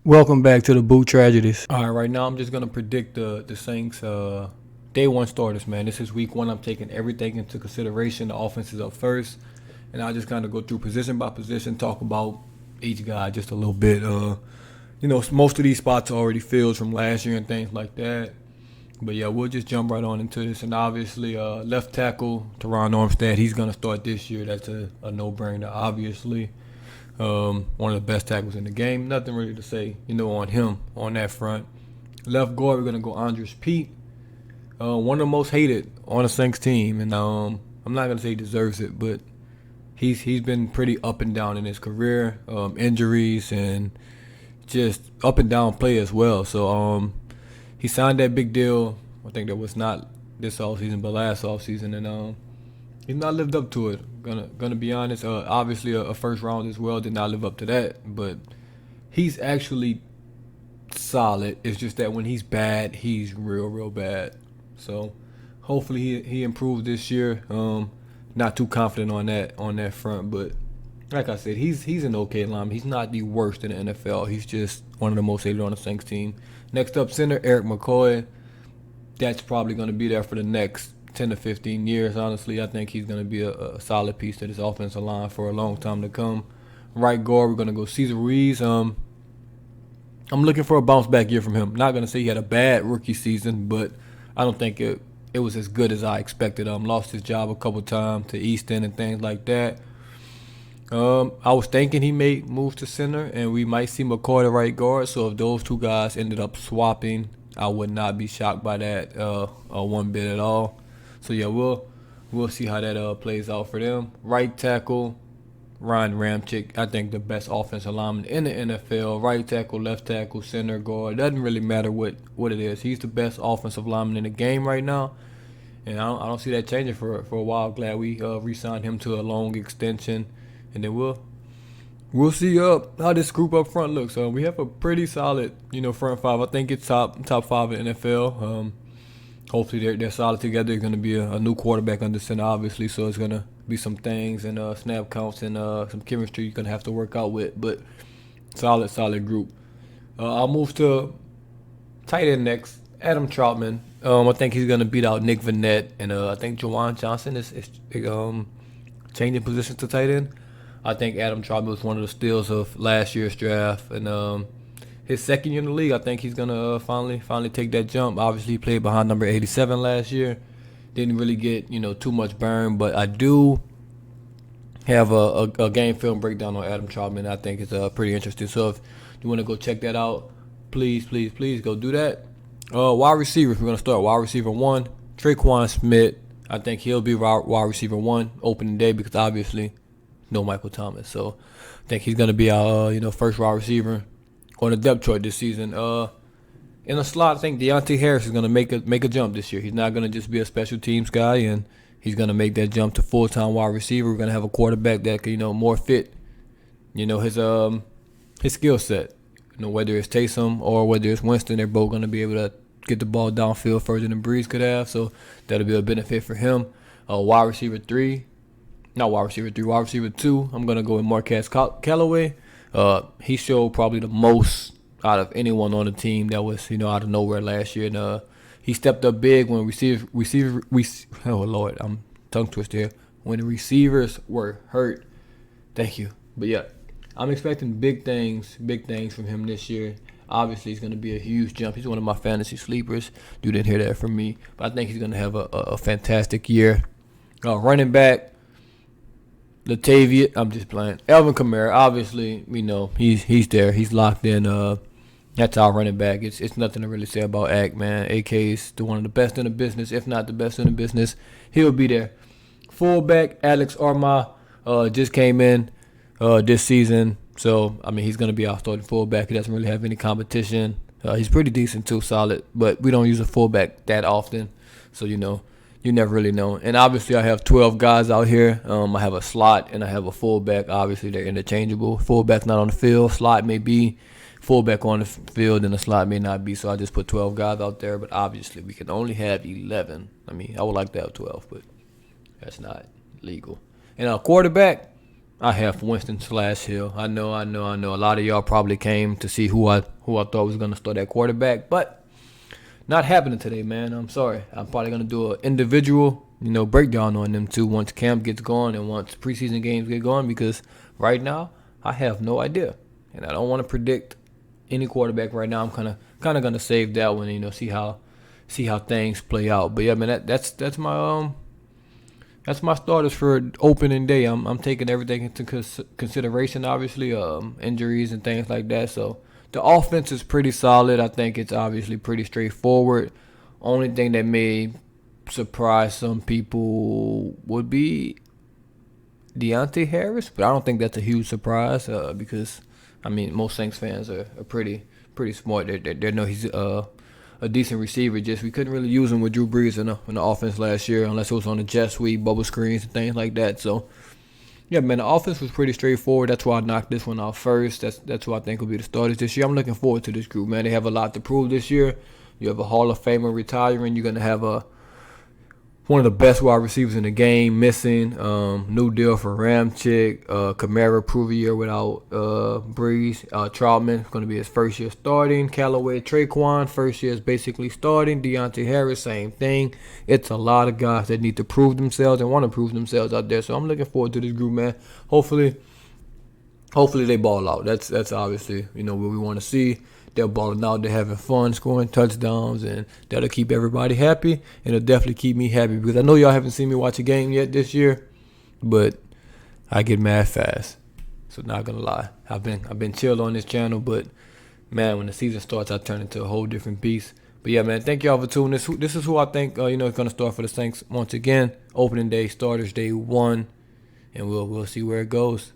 Welcome back to the Boot Tragedies. All right now I'm just gonna predict the Saints day one starters, man. This is week one. I'm taking everything into consideration. The offense is up first, and I'll just kind of go through position by position, talk about each guy just a little bit. Most of these spots are already filled from last year and things like that. But yeah, we'll just jump right on into this. And obviously, left tackle Teron Armstead, he's gonna start this year. That's a no-brainer, obviously. One of the best tackles in the game. Nothing really to say, on him on that front. Left guard, we're gonna go Andres Pete. One of the most hated on the Saints team, and I'm not gonna say he deserves it, but he's been pretty up and down in his career, injuries and just up and down play as well. So he signed that big deal. I think that was not this offseason, but last offseason, and he's not lived up to it. Gonna be honest. Obviously, a first round as well did not live up to that, but he's actually solid. It's just that when he's bad, he's real bad. So hopefully he improves this year. Not too confident on that front, but like I said, he's an okay lineman. He's not the worst in the NFL. He's just one of the most hated on the Saints team. Next up, center Eric McCoy. That's probably going to be there for the next 10 to 15 years, honestly. I think he's going to be a solid piece to this offensive line for a long time to come. Right guard, we're going to go Cesar Ruiz. I'm looking for a bounce back year from him. Not going to say he had a bad rookie season, but I don't think it was as good as I expected. Lost his job a couple times to Easton and things like that. I was thinking he may move to center, and we might see McCoy the right guard. So if those two guys ended up swapping, I would not be shocked by that one bit at all. So yeah, we'll see how that plays out for them. Right tackle, Ryan Ramchick. I think the best offensive lineman in the NFL. Right tackle, left tackle, center, guard. Doesn't really matter what it is. He's the best offensive lineman in the game right now, and I don't see that changing for a while. Glad we re-signed him to a long extension, and then we'll see how this group up front looks. We have a pretty solid front five. I think it's top five in the NFL. Hopefully they're solid together. There's going to be a new quarterback under center, obviously, so it's going to be some things and snap counts and some chemistry you're going to have to work out with. But solid group. I'll move to tight end next, Adam Troutman. I think he's going to beat out Nick Vanette, and I think Juwan Johnson is changing positions to tight end. I think Adam Troutman was one of the steals of last year's draft, and his second year in the league, I think he's gonna finally take that jump. Obviously, he played behind number 87 last year. Didn't really get too much burn, but I do have a game film breakdown on Adam Troutman. I think it's pretty interesting. So if you want to go check that out, please go do that. Wide receivers, we're gonna start wide receiver 1, Traquan Smith. I think he'll be wide receiver 1 opening day because obviously no Michael Thomas. So I think he's gonna be our first wide receiver on the depth chart this season. In the slot, I think Deontay Harris is going to make a jump this year. He's not going to just be a special teams guy, and he's going to make that jump to full-time wide receiver. We're going to have a quarterback that can, more fit, his skill set. Whether it's Taysom or whether it's Winston, they're both going to be able to get the ball downfield further than Breeze could have, so that'll be a benefit for him. Wide receiver 2, I'm going to go with Marquez Callaway. He showed probably the most out of anyone on the team that was, out of nowhere last year. And he stepped up big when oh Lord, I'm tongue twisted here. When the receivers were hurt. Thank you. But yeah, I'm expecting big things from him this year. Obviously, it's going to be a huge jump. He's one of my fantasy sleepers. You didn't hear that from me. But I think he's going to have a fantastic year. Running back, Latavia, I'm just playing. Alvin Kamara, obviously, he's there. He's locked in. That's our running back. It's nothing to really say about AK, man. AK is one of the best in the business, if not the best in the business. He'll be there. Fullback, Alex Arma, just came in this season. So, he's going to be our starting fullback. He doesn't really have any competition. He's pretty decent too, solid. But we don't use a fullback that often. So, you never really know. And obviously, I have 12 guys out here. I have a slot and I have a fullback. Obviously, they're interchangeable. Fullback's not on the field. Slot may be. Fullback on the field and the slot may not be. So I just put 12 guys out there. But obviously, we can only have 11. I would like to have 12, but that's not legal. And our quarterback, I have Winston slash Hill. I know. A lot of y'all probably came to see who I thought was gonna start at quarterback, but not happening today, man. I'm sorry. I'm probably gonna do an individual, breakdown on them two once camp gets going and once preseason games get going because right now I have no idea, and I don't want to predict any quarterback right now. I'm kind of gonna save that one, see how things play out. But yeah, man, that's my starters for opening day. I'm taking everything into consideration, obviously, injuries and things like that. So the offense is pretty solid. I think it's obviously pretty straightforward. Only thing that may surprise some people would be Deontay Harris, but I don't think that's a huge surprise because I mean most Saints fans are pretty smart. They know he's a decent receiver. Just we couldn't really use him with Drew Brees in the offense last year unless it was on the jet sweep, bubble screens, and things like that. So yeah, man, the offense was pretty straightforward. That's why I knocked this one out first. That's who I think will be the starters this year. I'm looking forward to this group, man. They have a lot to prove this year. You have a Hall of Famer retiring. You're gonna have one of the best wide receivers in the game missing. New deal for Ramchick. Kamara prove a year without Breeze. Troutman going to be his first year starting. Callaway, Traquan, first year is basically starting. Deontay Harris, same thing. It's a lot of guys that need to prove themselves and want to prove themselves out there. So I'm looking forward to this group, man. Hopefully they ball out. That's obviously what we want to see. They're balling out. They're having fun, scoring touchdowns, and that'll keep everybody happy. And it'll definitely keep me happy because I know y'all haven't seen me watch a game yet this year, but I get mad fast. So not gonna lie, I've been chill on this channel, but man, when the season starts, I turn into a whole different beast. But yeah, man, thank y'all for tuning in. This is who I think is gonna start for the Saints once again. Opening day, starters day 1, and we'll see where it goes.